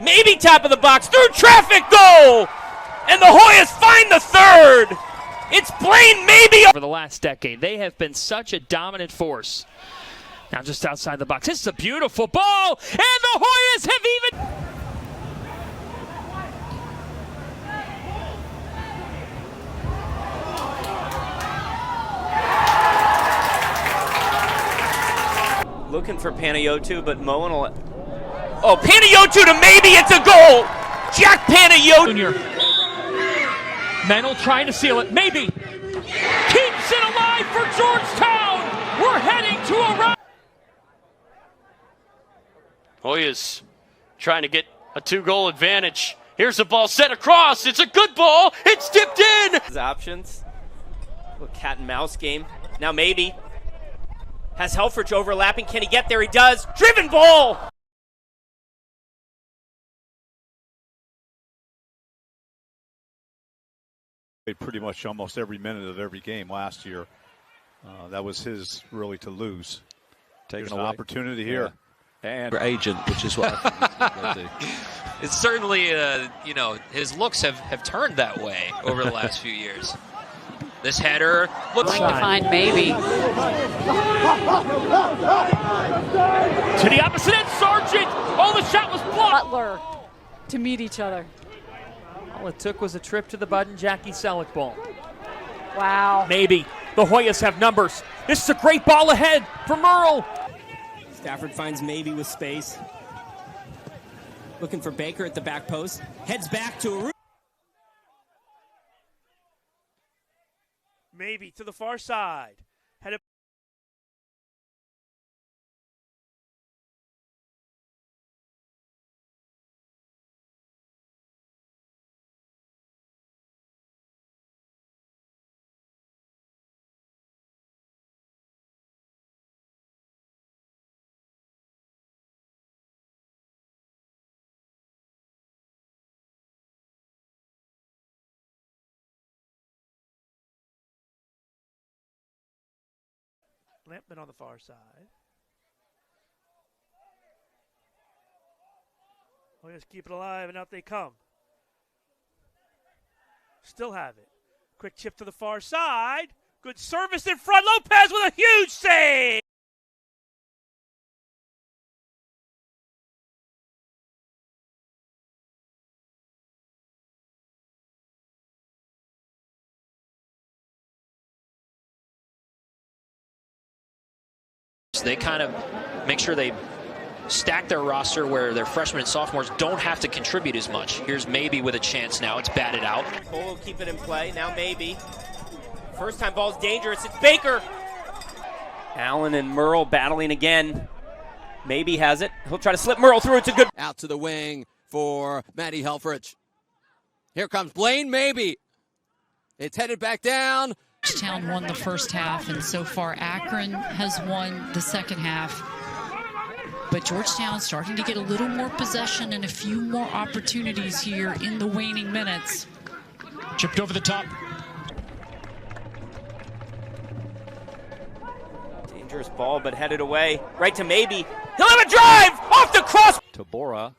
Maybe top of the box, through traffic, goal! And the Hoyas find the third! It's Blaine Mabie! Over the last decade, they have been such a dominant force. Now just outside the box, this is a beautiful ball, and the Hoyas have even... Looking for Panayotu, but Moen will... Oh, Panayotu to Mabie, it's a goal! Jack Panayotu! Junior. Mennel trying to seal it. Mabie keeps it alive for Georgetown. We're heading to a run. Hoyas trying to get a 2-goal advantage. Here's the ball set across. It's a good ball. It's tipped in. His options. A little cat and mouse game. Now Mabie has Helfrich overlapping. Can he get there? He does. Driven ball. Pretty much almost every minute of every game last year. That was his really to lose. Taking an opportunity here. And agent, which is what I think do. It's certainly, you know, his looks have turned that way over the last few years. This header looks like to find Mabie. To the opposite end, Sargent. Oh, the shot was blocked. Butler to meet each other. All it took was a trip to the Bud and Jackie Selleck ball. Wow. Mabie. The Hoyas have numbers. This is a great ball ahead for Merle. Stafford finds Mabie with space. Looking for Baker at the back post. Heads back to a... Mabie to the far side. Had a Lampman on the far side. Hoyas keep it alive, and out they come. Still have it. Quick chip to the far side. Good service in front. Lopez with a huge save. They kind of make sure they stack their roster where their freshmen and sophomores don't have to contribute as much. Here's Mabie with a chance now. It's batted out. Cole will keep it in play. Now Mabie. First time ball's dangerous. It's Baker. Allen and Merle battling again. Mabie has it. He'll try to slip Merle through. It's a good... Out to the wing for Matty Helfrich. Here comes Blaine Mabie. It's headed back down. Georgetown won the first half, and so far Akron has won the second half. But Georgetown starting to get a little more possession and a few more opportunities here in the waning minutes. Chipped over the top. Dangerous ball, but headed away. Right to Mabie. He'll have a drive! Off the cross! Tabora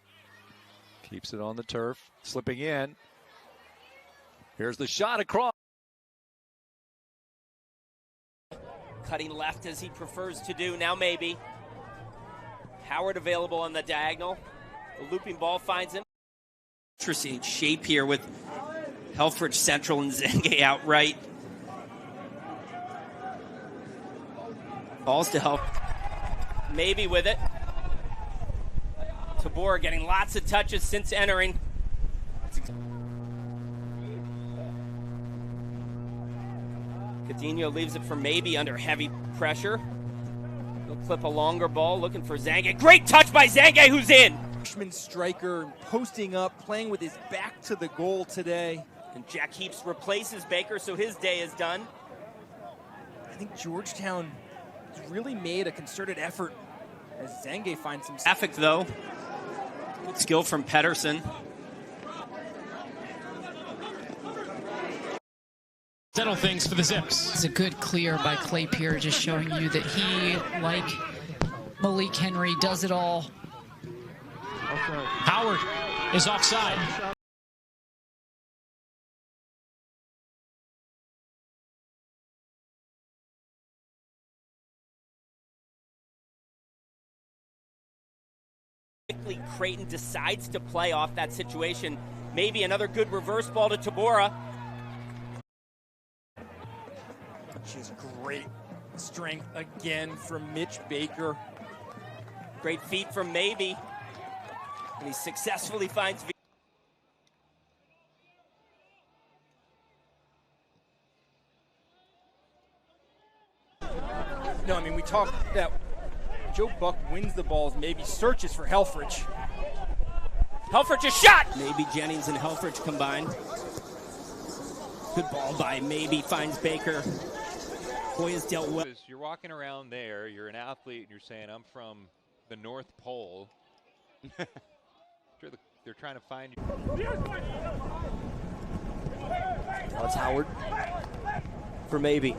keeps it on the turf, slipping in. Here's the shot across. Cutting left as he prefers to do. Now Mabie. Howard available on the diagonal. The looping ball finds him. Interesting shape here with Helfrich central and Zenge out right. Balls to help. Mabie with it. Tabor getting lots of touches since entering. Coutinho leaves it for Mabie under heavy pressure. He'll clip a longer ball, looking for Zenge. Great touch by Zenge, who's in. Freshman striker posting up, playing with his back to the goal today. And Jack Heaps replaces Baker, so his day is done. I think Georgetown has really made a concerted effort as Zenge finds some... Traffic, though. Good skill from Pedersen. Settle things for the Zips. It's a good clear by Claypier, just showing you that he, like Malik Henry, does it all. Howard is offside. Creighton decides to play off that situation. Maybe another good reverse ball to Tabora. She has great strength again from Mitch Baker. Great feet from Mabie. And he successfully finds No, I mean, we talked that Joe Buck wins the balls, maybe searches for Helfrich. Helfrich's shot! Maybe Jennings and Helfrich combined. Good ball by Mabie, finds Baker. Hoyas dealt well. You're walking around there, you're an athlete, and you're saying, I'm from the North Pole. They're trying to find you. That's Howard for Mabie.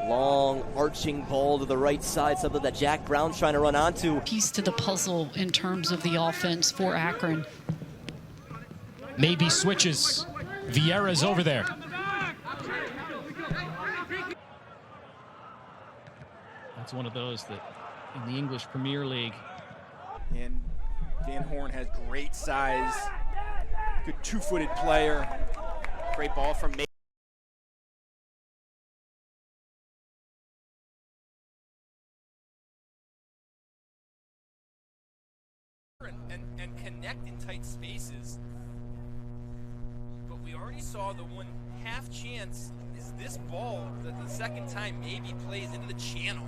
Long arching ball to the right side, something that Jack Brown's trying to run onto. Piece to the puzzle in terms of the offense for Akron. Mabie switches. Vieira's over there. That's one of those that in the English Premier League. And Van Horn has great size. Good two-footed player. Great ball from Mabie. And connect in tight spaces. But we already saw the one half chance is this ball that the second time Mabie plays into the channel.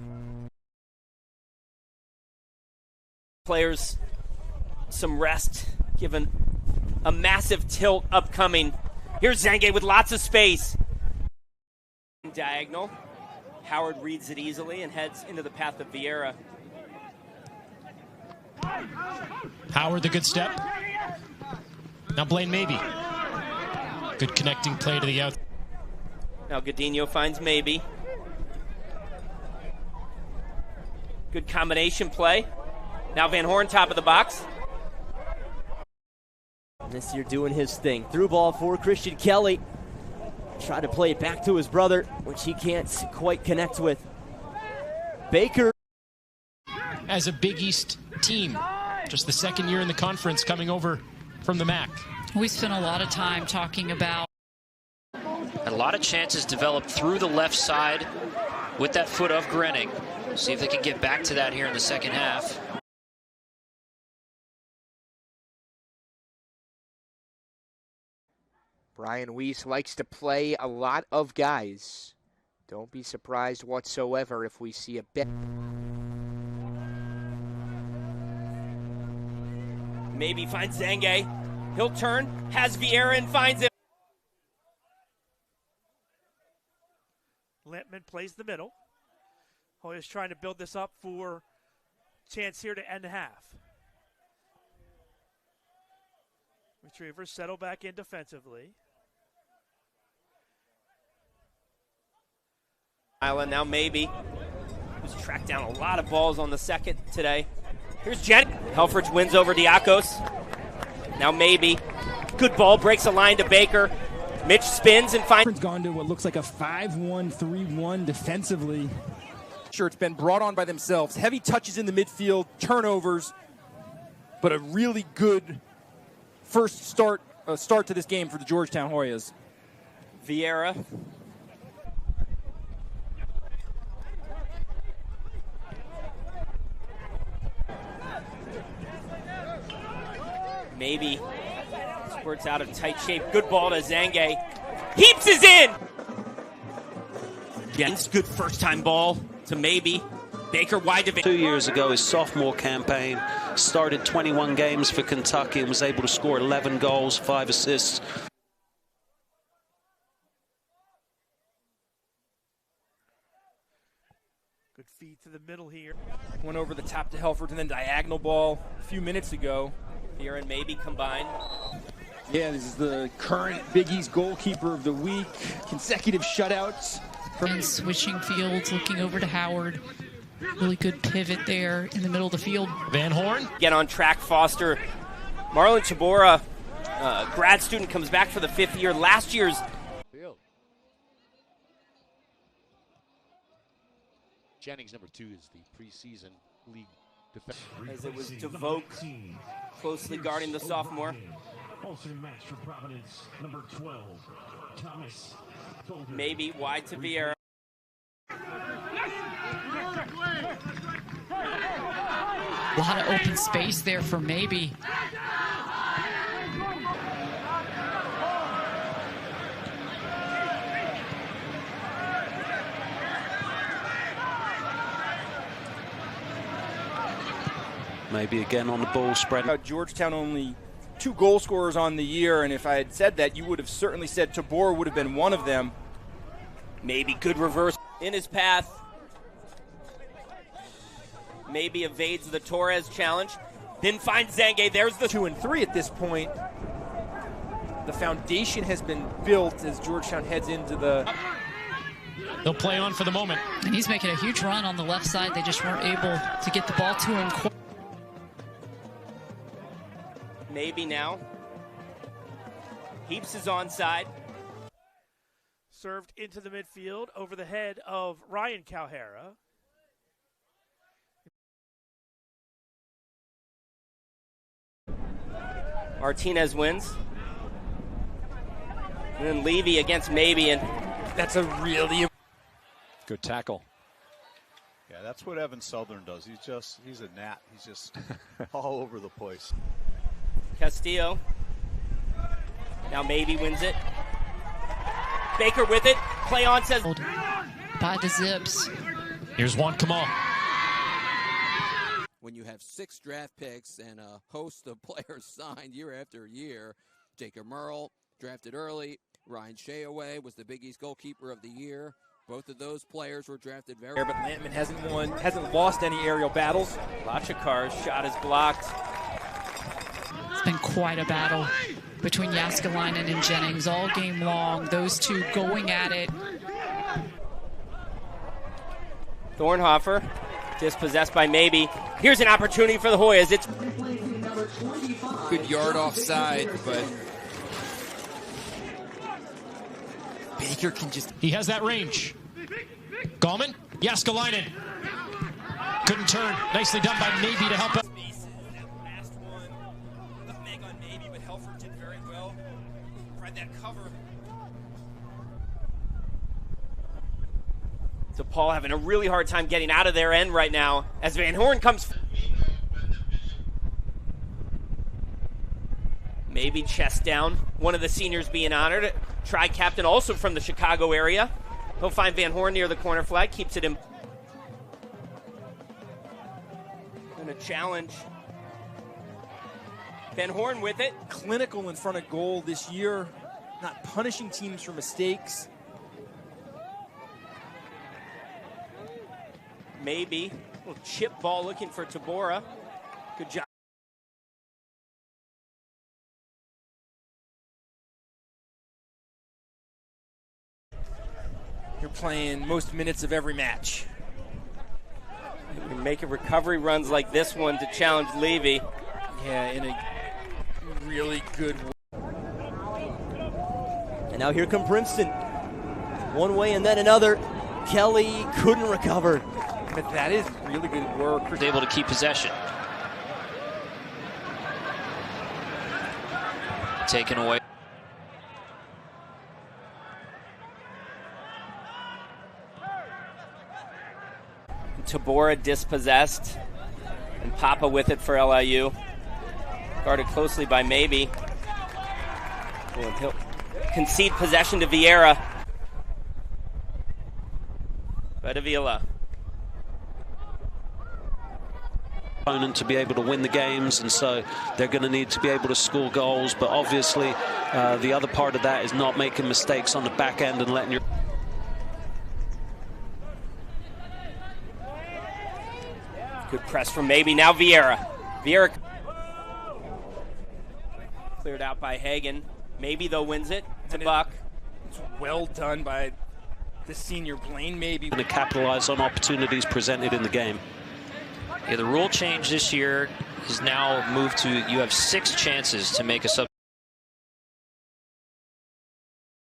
Players some rest, given a massive tilt upcoming. Here's Zenge with lots of space. Diagonal. Howard reads it easily and heads into the path of Vieira. Howard, the good step. Now Blaine Mabie. Good connecting play to the out. Now Godinho finds Mabie. Good combination play. Now Van Horn, top of the box. This year doing his thing. Through ball for Christian Kelly. Tried to play it back to his brother, which he can't quite connect with. Baker. As a Big East team, just the second year in the conference coming over from the MAC. We spent a lot of time talking about. And a lot of chances developed through the left side with that foot of Grenning. See if they can get back to that here in the second half. Brian Weiss likes to play a lot of guys. Don't be surprised whatsoever if we see a bit. Mabie finds Zenge. He'll turn, has Vieira and finds him. Lampman plays the middle. Hoyas trying to build this up for chance here to end the half. Retrievers settle back in defensively. Island now Mabie, who's tracked down a lot of balls on the second today. Here's Jen. Helfrich wins over Diakos. Now Mabie. Good ball, breaks a line to Baker. Mitch spins and finds. Gone to what looks like a 5-1, 3-1 defensively. Sure, it's been brought on by themselves. Heavy touches in the midfield, turnovers, but a really good first start to this game for the Georgetown Hoyas. Vieira. Mabie squirts out of tight shape. Good ball to Zenge. Heaps is in! Jens, good first-time ball to Mabie. Baker wide to 2 years ago, his sophomore campaign, started 21 games for Kentucky and was able to score 11 goals, 5 assists. Good feed to the middle here. Went over the top to Helford and then diagonal ball a few minutes ago. Vieira and Mabie combined. Yeah, this is the current Big East goalkeeper of the week. Consecutive shutouts. And switching fields, looking over to Howard. Really good pivot there in the middle of the field. Van Horn. Get on track, Foster. Marlon Tabora, grad student, comes back for the 5th year. Last year's Jennings, number 2, is the preseason league defense. as it was DeVoe closely guarding the sophomore. Also match for Providence, number 12, Thomas. Maybe wide to Vieira. A lot of open space there for Mabie. Maybe again on the ball spread. Georgetown only 2 goal scorers on the year, and if I had said that, you would have certainly said Tabor would have been one of them. Maybe good reverse in his path. Maybe evades the Torres challenge. Then finds Zange. There's the 2 and 3 at this point. The foundation has been built as Georgetown heads into the... They'll play on for the moment. And he's making a huge run on the left side. They just weren't able to get the ball to him. Maybe now. Heaps is onside. Served into the midfield over the head of Ryan Calhera. Martinez wins. And then Levy against Mabie, and that's a really good tackle. Yeah, that's what Evan Southern does. He's a gnat. He's just all over the place. Castillo. Now Mabie wins it. Baker with it. Play on says. By the Zips. Here's one. Come on. When you have 6 draft picks and a host of players signed year after year, Jacob Merle drafted early. Ryan Shayaway was the Big East goalkeeper of the year. Both of those players were drafted very but Lampman hasn't lost any aerial battles. Lachikar's shot is blocked. It's been quite a battle between Jääskeläinen and Jennings all game long. Those two going at it. Thornhofer dispossessed by Mabie. Here's an opportunity for the Hoyas. It's good yard offside, but Baker can just... He has that range. Gallman. Jääskeläinen. Couldn't turn. Nicely done by Mabie to help out. DePaul having a really hard time getting out of their end right now as Van Horn comes. Maybe chest down. One of the seniors being honored. Tri-captain also from the Chicago area. He'll find Van Horn near the corner flag. Keeps it in. And a challenge. Van Horn with it. Clinical in front of goal this year. Not punishing teams for mistakes. Maybe. A little chip ball looking for Tabora. Good job. You're playing most minutes of every match. You're making recovery runs like this one to challenge Levy. Yeah, in a really good way. And now here come Princeton. One way and then another. Kelly couldn't recover. But that is really good work. Was able to keep possession. Taken away. Tabora dispossessed. And Papa with it for LIU. Guarded closely by Mabie. And he'll concede possession to Vieira. Avila. Opponent to be able to win the games, and so they're going to need to be able to score goals. But obviously, the other part of that is not making mistakes on the back end and letting your. Good press from Mabie. Now Vieira. Vieira cleared out by Hagan. Mabie though wins it to Buck. It's well done by the senior Blaine Mabie. To capitalize on opportunities presented in the game. Yeah, the rule change this year has now moved to, you have 6 chances to make a substitution.